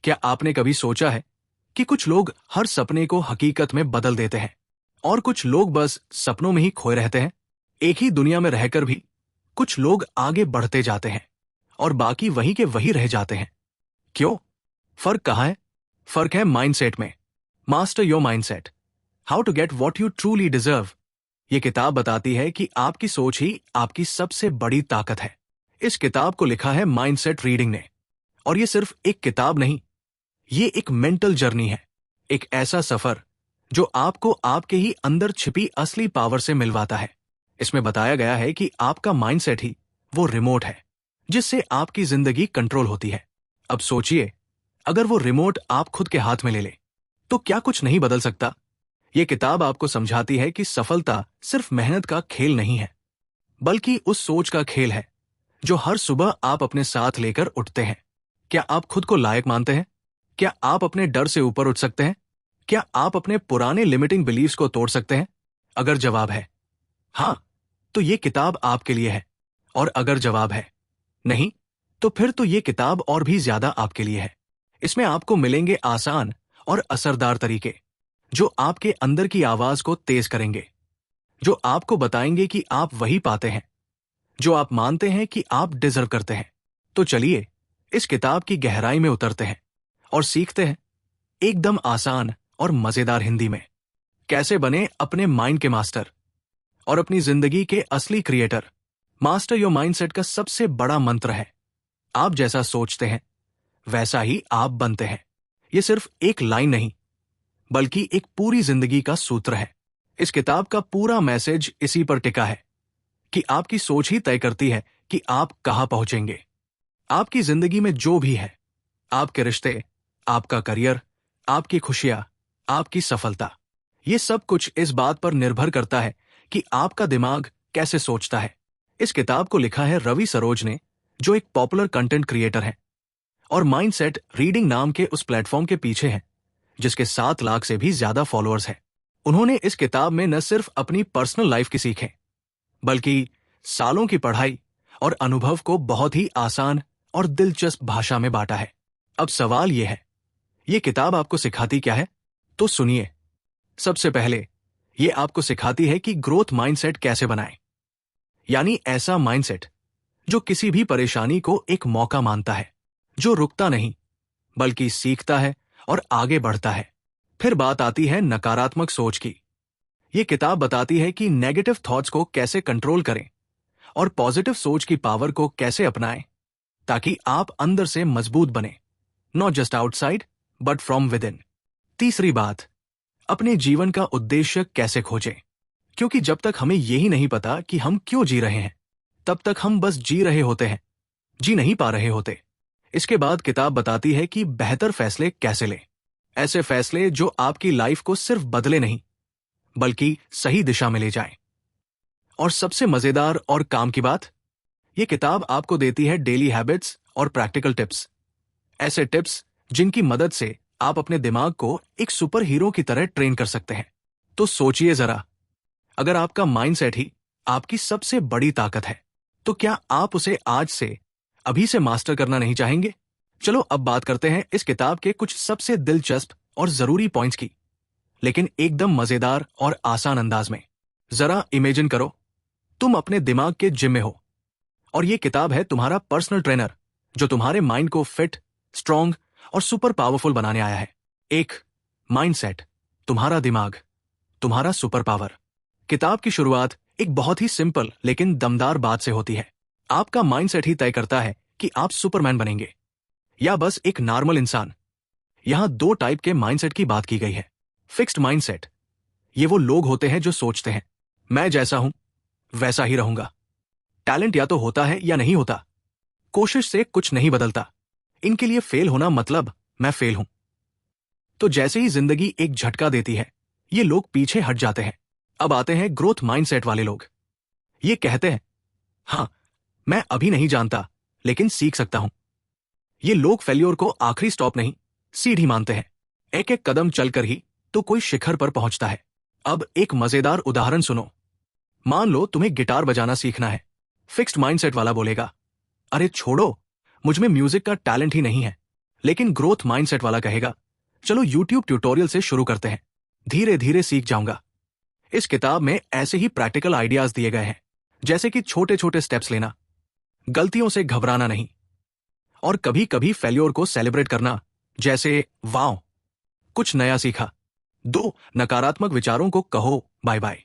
क्या आपने कभी सोचा है कि कुछ लोग हर सपने को हकीकत में बदल देते हैं और कुछ लोग बस सपनों में ही खोए रहते हैं? एक ही दुनिया में रहकर भी कुछ लोग आगे बढ़ते जाते हैं और बाकी वहीं के वहीं रह जाते हैं। क्यों? फर्क कहाँ है? फर्क है माइंडसेट में। Master your mindset, how to get what you truly deserve. ये किताब बताती है कि आपकी सोच ही आपकी सबसे बड़ी ताकत है। इस किताब को लिखा है माइंडसेट रीडिंग ने, और ये सिर्फ एक किताब नहीं, ये एक मेंटल जर्नी है, एक ऐसा सफर जो आपको आपके ही अंदर छिपी असली पावर से मिलवाता है। इसमें बताया गया है कि आपका माइंडसेट ही वो रिमोट है जिससे आपकी जिंदगी कंट्रोल होती है। अब सोचिए, अगर वो रिमोट आप खुद के हाथ में ले ले तो क्या कुछ नहीं बदल सकता? ये किताब आपको समझाती है कि सफलता सिर्फ मेहनत का खेल नहीं है, बल्कि उस सोच का खेल है जो हर सुबह आप अपने साथ लेकर उठते हैं। क्या आप खुद को लायक मानते हैं? क्या आप अपने डर से ऊपर उठ सकते हैं? क्या आप अपने पुराने लिमिटिंग बिलीव्स को तोड़ सकते हैं? अगर जवाब है हाँ, तो ये किताब आपके लिए है, और अगर जवाब है नहीं, तो फिर तो ये किताब और भी ज्यादा आपके लिए है। इसमें आपको मिलेंगे आसान और असरदार तरीके जो आपके अंदर की आवाज को तेज करेंगे, जो आपको बताएंगे कि आप वही पाते हैं जो आप मानते हैं कि आप डिजर्व करते हैं। तो चलिए इस किताब की गहराई में उतरते हैं और सीखते हैं एकदम आसान और मजेदार हिंदी में कैसे बने अपने माइंड के मास्टर और अपनी जिंदगी के असली क्रिएटर। मास्टर योर माइंडसेट का सबसे बड़ा मंत्र है, आप जैसा सोचते हैं वैसा ही आप बनते हैं। यह सिर्फ एक लाइन नहीं, बल्कि एक पूरी जिंदगी का सूत्र है। इस किताब का पूरा मैसेज इसी पर टिका है कि आपकी सोच ही तय करती है कि आप कहां पहुंचेंगे। आपकी जिंदगी में जो भी है, आपके रिश्ते, आपका करियर, आपकी खुशियां, आपकी सफलता, ये सब कुछ इस बात पर निर्भर करता है कि आपका दिमाग कैसे सोचता है। इस किताब को लिखा है रवि सरोज ने, जो एक पॉपुलर कंटेंट क्रिएटर हैं और माइंडसेट रीडिंग नाम के उस प्लेटफॉर्म के पीछे हैं जिसके 7 लाख से भी ज्यादा फॉलोअर्स हैं। उन्होंने इस किताब में न सिर्फ अपनी पर्सनल लाइफ की सीखें, बल्कि सालों की पढ़ाई और अनुभव को बहुत ही आसान और दिलचस्प भाषा में बांटा है। अब सवाल यह है, यह किताब आपको सिखाती क्या है? तो सुनिए। सबसे पहले यह आपको सिखाती है कि ग्रोथ माइंडसेट कैसे बनाएं, यानी ऐसा माइंडसेट जो किसी भी परेशानी को एक मौका मानता है, जो रुकता नहीं बल्कि सीखता है और आगे बढ़ता है। फिर बात आती है नकारात्मक सोच की। यह किताब बताती है कि नेगेटिव थॉट्स को कैसे कंट्रोल करें और पॉजिटिव सोच की पावर को कैसे अपनाएं ताकि आप अंदर से मजबूत बने, not just outside but from with in. तीसरी बात, अपने जीवन का उद्देश्य कैसे खोजें, क्योंकि जब तक हमें यही नहीं पता कि हम क्यों जी रहे हैं, तब तक हम बस जी रहे होते हैं, जी नहीं पा रहे होते। इसके बाद किताब बताती है कि बेहतर फैसले कैसे लें, ऐसे फैसले जो आपकी लाइफ को सिर्फ बदले नहीं बल्कि सही दिशा में ले जाएं। और सबसे मजेदार और काम की बात, यह किताब आपको देती है डेली हैबिट्स और प्रैक्टिकल टिप्स, ऐसे टिप्स जिनकी मदद से आप अपने दिमाग को एक सुपर हीरो की तरह ट्रेन कर सकते हैं। तो सोचिए जरा, अगर आपका माइंडसेट ही आपकी सबसे बड़ी ताकत है, तो क्या आप उसे आज से, अभी से मास्टर करना नहीं चाहेंगे? चलो अब बात करते हैं इस किताब के कुछ सबसे दिलचस्प और जरूरी पॉइंट्स की, लेकिन एकदम मजेदार और आसान अंदाज में। जरा इमेजिन करो, तुम अपने दिमाग के जिम में हो और ये किताब है तुम्हारा पर्सनल ट्रेनर जो तुम्हारे माइंड को फिट, स्ट्रॉन्ग और सुपर पावरफुल बनाने आया है। एक माइंडसेट, तुम्हारा दिमाग, तुम्हारा सुपर पावर। किताब की शुरुआत एक बहुत ही सिंपल लेकिन दमदार बात से होती है। आपका माइंडसेट ही तय करता है कि आप सुपरमैन बनेंगे या बस एक नॉर्मल इंसान। यहां 2 टाइप के माइंडसेट की बात की गई है। फिक्स्ड माइंडसेट, ये वो लोग होते हैं जो सोचते हैं मैं जैसा हूं वैसा ही रहूंगा, टैलेंट या तो होता है या नहीं होता, कोशिश से कुछ नहीं बदलता, इनके लिए फेल होना मतलब मैं फेल हूं। तो जैसे ही जिंदगी एक झटका देती है, ये लोग पीछे हट जाते हैं। अब आते हैं ग्रोथ माइंडसेट वाले लोग। ये कहते हैं हां, मैं अभी नहीं जानता लेकिन सीख सकता हूं। ये लोग फेल्योर को आखिरी स्टॉप नहीं, सीढ़ी मानते हैं। एक एक कदम चलकर ही तो कोई शिखर पर पहुंचता है। अब एक मजेदार उदाहरण सुनो। मान लो तुम्हें गिटार बजाना सीखना है। फिक्स्ड माइंडसेट वाला बोलेगा, अरे छोड़ो, मुझ में म्यूजिक का टैलेंट ही नहीं है। लेकिन ग्रोथ माइंडसेट वाला कहेगा, चलो यूट्यूब ट्यूटोरियल से शुरू करते हैं, धीरे धीरे सीख जाऊंगा। इस किताब में ऐसे ही प्रैक्टिकल आइडियाज दिए गए हैं, जैसे कि छोटे छोटे स्टेप्स लेना, गलतियों से घबराना नहीं, और कभी कभी फेल्योर को सेलिब्रेट करना, जैसे वाओ कुछ नया सीखा। 2 नकारात्मक विचारों को कहो बाय बाय।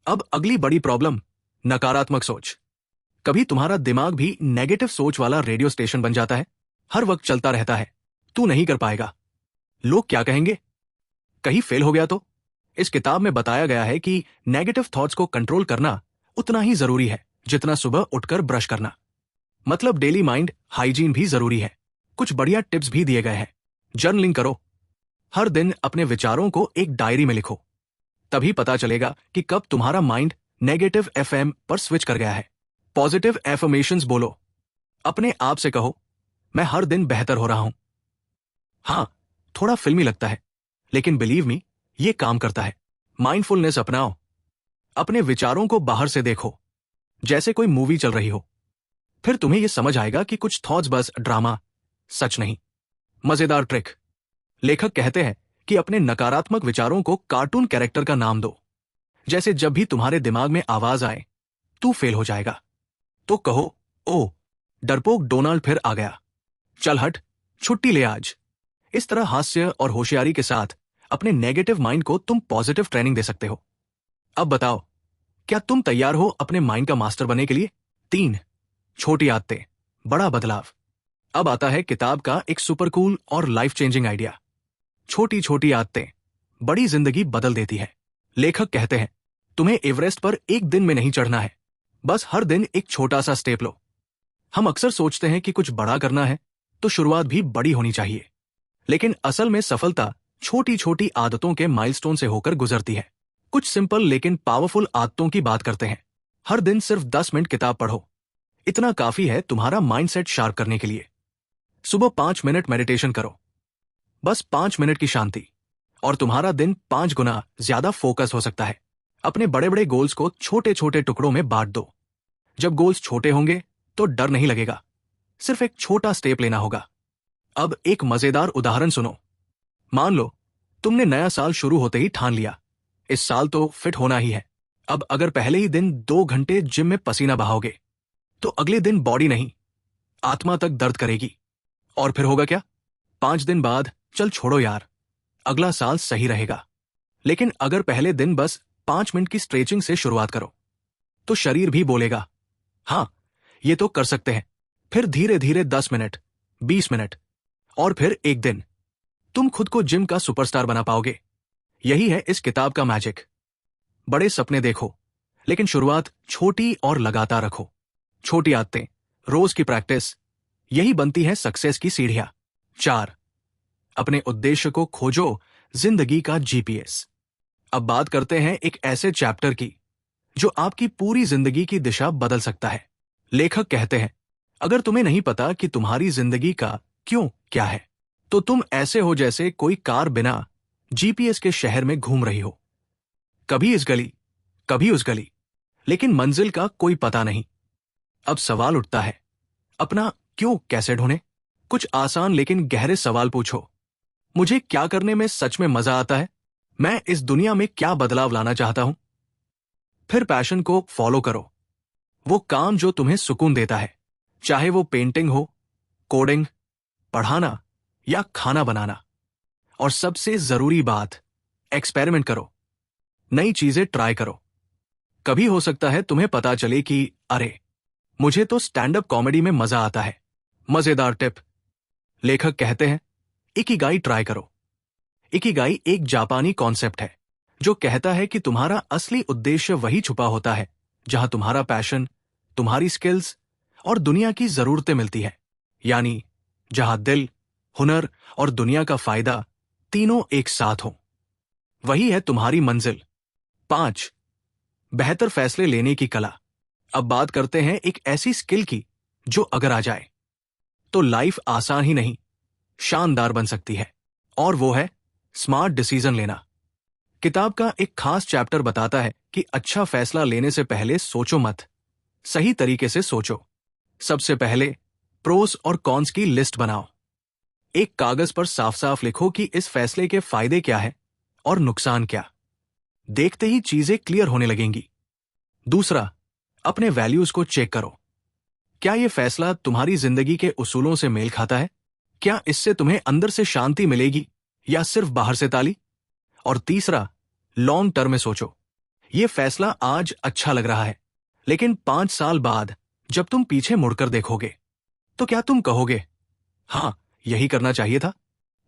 अब अगली बड़ी प्रॉब्लम, नकारात्मक सोच। कभी तुम्हारा दिमाग भी नेगेटिव सोच वाला रेडियो स्टेशन बन जाता है, हर वक्त चलता रहता है, तू नहीं कर पाएगा, लोग क्या कहेंगे, कहीं फेल हो गया तो। इस किताब में बताया गया है कि नेगेटिव थॉट्स को कंट्रोल करना उतना ही जरूरी है जितना सुबह उठकर ब्रश करना। मतलब डेली माइंड हाइजीन भी जरूरी है। कुछ बढ़िया टिप्स भी दिए गए हैं। जर्नलिंग करो, हर दिन अपने विचारों को एक डायरी में लिखो, तभी पता चलेगा कि कब तुम्हारा माइंड नेगेटिव एफएम पर स्विच कर गया है। पॉजिटिव एफर्मेशंस बोलो, अपने आप से कहो, मैं हर दिन बेहतर हो रहा हूं। हाँ, थोड़ा फिल्मी लगता है, लेकिन बिलीव मी, ये काम करता है। माइंडफुलनेस अपनाओ, अपने विचारों को बाहर से देखो, जैसे कोई मूवी चल रही हो। फिर तुम्हें यह समझ आएगा कि कुछ थॉट्स बस ड्रामा, सच नहीं। मजेदार ट्रिक, लेखक कहते हैं कि अपने नकारात्मक विचारों को कार्टून कैरेक्टर का नाम दो। जैसे जब भी तुम्हारे दिमाग में आवाज आए तू फेल हो जाएगा, तो कहो, ओ डरपोक डोनाल्ड फिर आ गया, चल हट, छुट्टी ले आज। इस तरह हास्य और होशियारी के साथ अपने नेगेटिव माइंड को तुम पॉजिटिव ट्रेनिंग दे सकते हो। अब बताओ, क्या तुम तैयार हो अपने माइंड का मास्टर बनने के लिए? 3 छोटी आदतें, बड़ा बदलाव। अब आता है किताब का एक सुपर कूल और लाइफ चेंजिंग आइडिया। छोटी छोटी आदतें बड़ी जिंदगी बदल देती है। लेखक कहते हैं, तुम्हें एवरेस्ट पर एक दिन में नहीं चढ़ना है, बस हर दिन एक छोटा सा स्टेप लो। हम अक्सर सोचते हैं कि कुछ बड़ा करना है तो शुरुआत भी बड़ी होनी चाहिए, लेकिन असल में सफलता छोटी छोटी आदतों के माइलस्टोन से होकर गुजरती है। कुछ सिंपल लेकिन पावरफुल आदतों की बात करते हैं। हर दिन सिर्फ 10 मिनट किताब पढ़ो, इतना काफी है तुम्हारा माइंडसेट शार्प करने के लिए। सुबह 5 मिनट मेडिटेशन करो, बस 5 मिनट की शांति, और तुम्हारा दिन 5 गुना ज्यादा फोकस हो सकता है। अपने बड़े बड़े गोल्स को छोटे छोटे टुकड़ों में बांट दो। जब गोल्स छोटे होंगे तो डर नहीं लगेगा, सिर्फ एक छोटा स्टेप लेना होगा। अब एक मजेदार उदाहरण सुनो। मान लो तुमने नया साल शुरू होते ही ठान लिया, इस साल तो फिट होना ही है। अब अगर पहले ही दिन 2 घंटे जिम में पसीना बहाओगे, तो अगले दिन बॉडी नहीं, आत्मा तक दर्द करेगी। और फिर होगा क्या? 5 दिन बाद चल छोड़ो यार, अगला साल सही रहेगा। लेकिन अगर पहले दिन बस 5 मिनट की स्ट्रेचिंग से शुरुआत करो, तो शरीर भी बोलेगा, हाँ ये तो कर सकते हैं। फिर धीरे धीरे 10 मिनट, 20 मिनट, और फिर एक दिन तुम खुद को जिम का सुपरस्टार बना पाओगे। यही है इस किताब का मैजिक। बड़े सपने देखो, लेकिन शुरुआत छोटी और लगातार रखो। छोटी आदतें, रोज की प्रैक्टिस, यही बनती है सक्सेस की सीढ़ियां। 4 अपने उद्देश्य को खोजो, जिंदगी का जीपीएस। अब बात करते हैं एक ऐसे चैप्टर की जो आपकी पूरी जिंदगी की दिशा बदल सकता है। लेखक कहते हैं, अगर तुम्हें नहीं पता कि तुम्हारी जिंदगी का क्यों क्या है, तो तुम ऐसे हो जैसे कोई कार बिना जीपीएस के शहर में घूम रही हो, कभी इस गली कभी उस गली, लेकिन मंजिल का कोई पता नहीं। अब सवाल उठता है, अपना क्यों कैसे ढूंढे? कुछ आसान लेकिन गहरे सवाल पूछो। मुझे क्या करने में सच में मजा आता है? मैं इस दुनिया में क्या बदलाव लाना चाहता हूं? फिर पैशन को फॉलो करो, वो काम जो तुम्हें सुकून देता है, चाहे वो पेंटिंग हो, कोडिंग, पढ़ाना या खाना बनाना। और सबसे जरूरी बात, एक्सपेरिमेंट करो, नई चीजें ट्राई करो। कभी हो सकता है तुम्हें पता चले कि अरे मुझे तो स्टैंड अप कॉमेडी में मजा आता है। मजेदार टिप, लेखक कहते हैं, इकिगाई ट्राई करो। इकिगाई एक जापानी कॉन्सेप्ट है जो कहता है कि तुम्हारा असली उद्देश्य वही छुपा होता है जहां तुम्हारा पैशन, तुम्हारी स्किल्स और दुनिया की जरूरतें मिलती है। यानी जहां दिल, हुनर और दुनिया का फायदा तीनों एक साथ हो, वही है तुम्हारी मंजिल। 5 बेहतर फैसले लेने की कला। अब बात करते हैं एक ऐसी स्किल की जो अगर आ जाए तो लाइफ आसान ही नहीं, शानदार बन सकती है, और वो है स्मार्ट डिसीजन लेना। किताब का एक खास चैप्टर बताता है कि अच्छा फैसला लेने से पहले सोचो मत, सही तरीके से सोचो। सबसे पहले प्रोस और कॉन्स की लिस्ट बनाओ। एक कागज पर साफ साफ लिखो कि इस फैसले के फायदे क्या है और नुकसान क्या। देखते ही चीजें क्लियर होने लगेंगी। दूसरा, अपने वैल्यूज को चेक करो। क्या यह फैसला तुम्हारी जिंदगी के उसूलों से मेल खाता है? क्या इससे तुम्हें अंदर से शांति मिलेगी या सिर्फ बाहर से ताली? और तीसरा, लॉन्ग टर्म में सोचो। यह फैसला आज अच्छा लग रहा है, लेकिन 5 साल बाद जब तुम पीछे मुड़कर देखोगे तो क्या तुम कहोगे, हां, यही करना चाहिए था?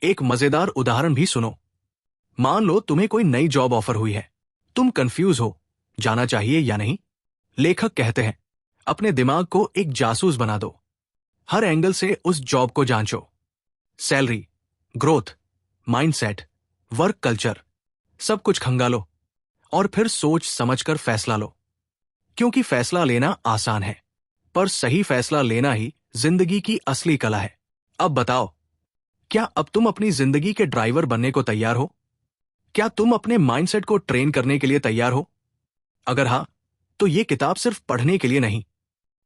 एक मजेदार उदाहरण भी सुनो। मान लो तुम्हें कोई नई जॉब ऑफर हुई है। तुम कंफ्यूज हो, जाना चाहिए या नहीं। लेखक कहते हैं, अपने दिमाग को एक जासूस बना दो। हर एंगल से उस जॉब को जांचो। Salary, growth, mindset, work culture, सब कुछ खंगालो और फिर सोच समझकर फैसला लो। क्योंकि फैसला लेना आसान है, पर सही फैसला लेना ही जिंदगी की असली कला है। अब बताओ, क्या अब तुम अपनी जिंदगी के ड्राइवर बनने को तैयार हो? क्या तुम अपने माइंडसेट को ट्रेन करने के लिए तैयार हो? अगर हां, तो ये किताब सिर्फ पढ़ने के लिए नहीं,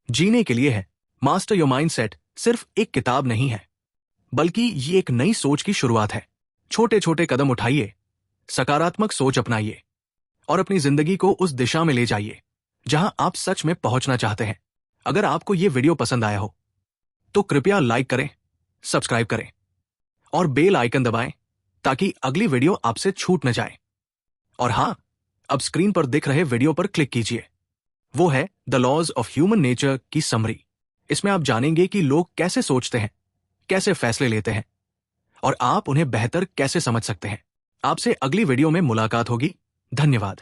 जीने के लिए है। मास्टर योर माइंडसेट सिर्फ एक किताब नहीं है, बल्कि ये एक नई सोच की शुरुआत है। छोटे छोटे कदम उठाइए, सकारात्मक सोच अपनाइए और अपनी जिंदगी को उस दिशा में ले जाइए जहां आप सच में पहुंचना चाहते हैं। अगर आपको यह वीडियो पसंद आया हो तो कृपया लाइक करें, सब्सक्राइब करें और बेल आइकन दबाएं ताकि अगली वीडियो आपसे छूट न जाए। और हां, अब स्क्रीन पर दिख रहे वीडियो पर क्लिक कीजिए। वो है the laws of human nature की समरी। इसमें आप जानेंगे कि लोग कैसे सोचते हैं, कैसे फैसले लेते हैं और आप उन्हें बेहतर कैसे समझ सकते हैं। आपसे अगली वीडियो में मुलाकात होगी। धन्यवाद।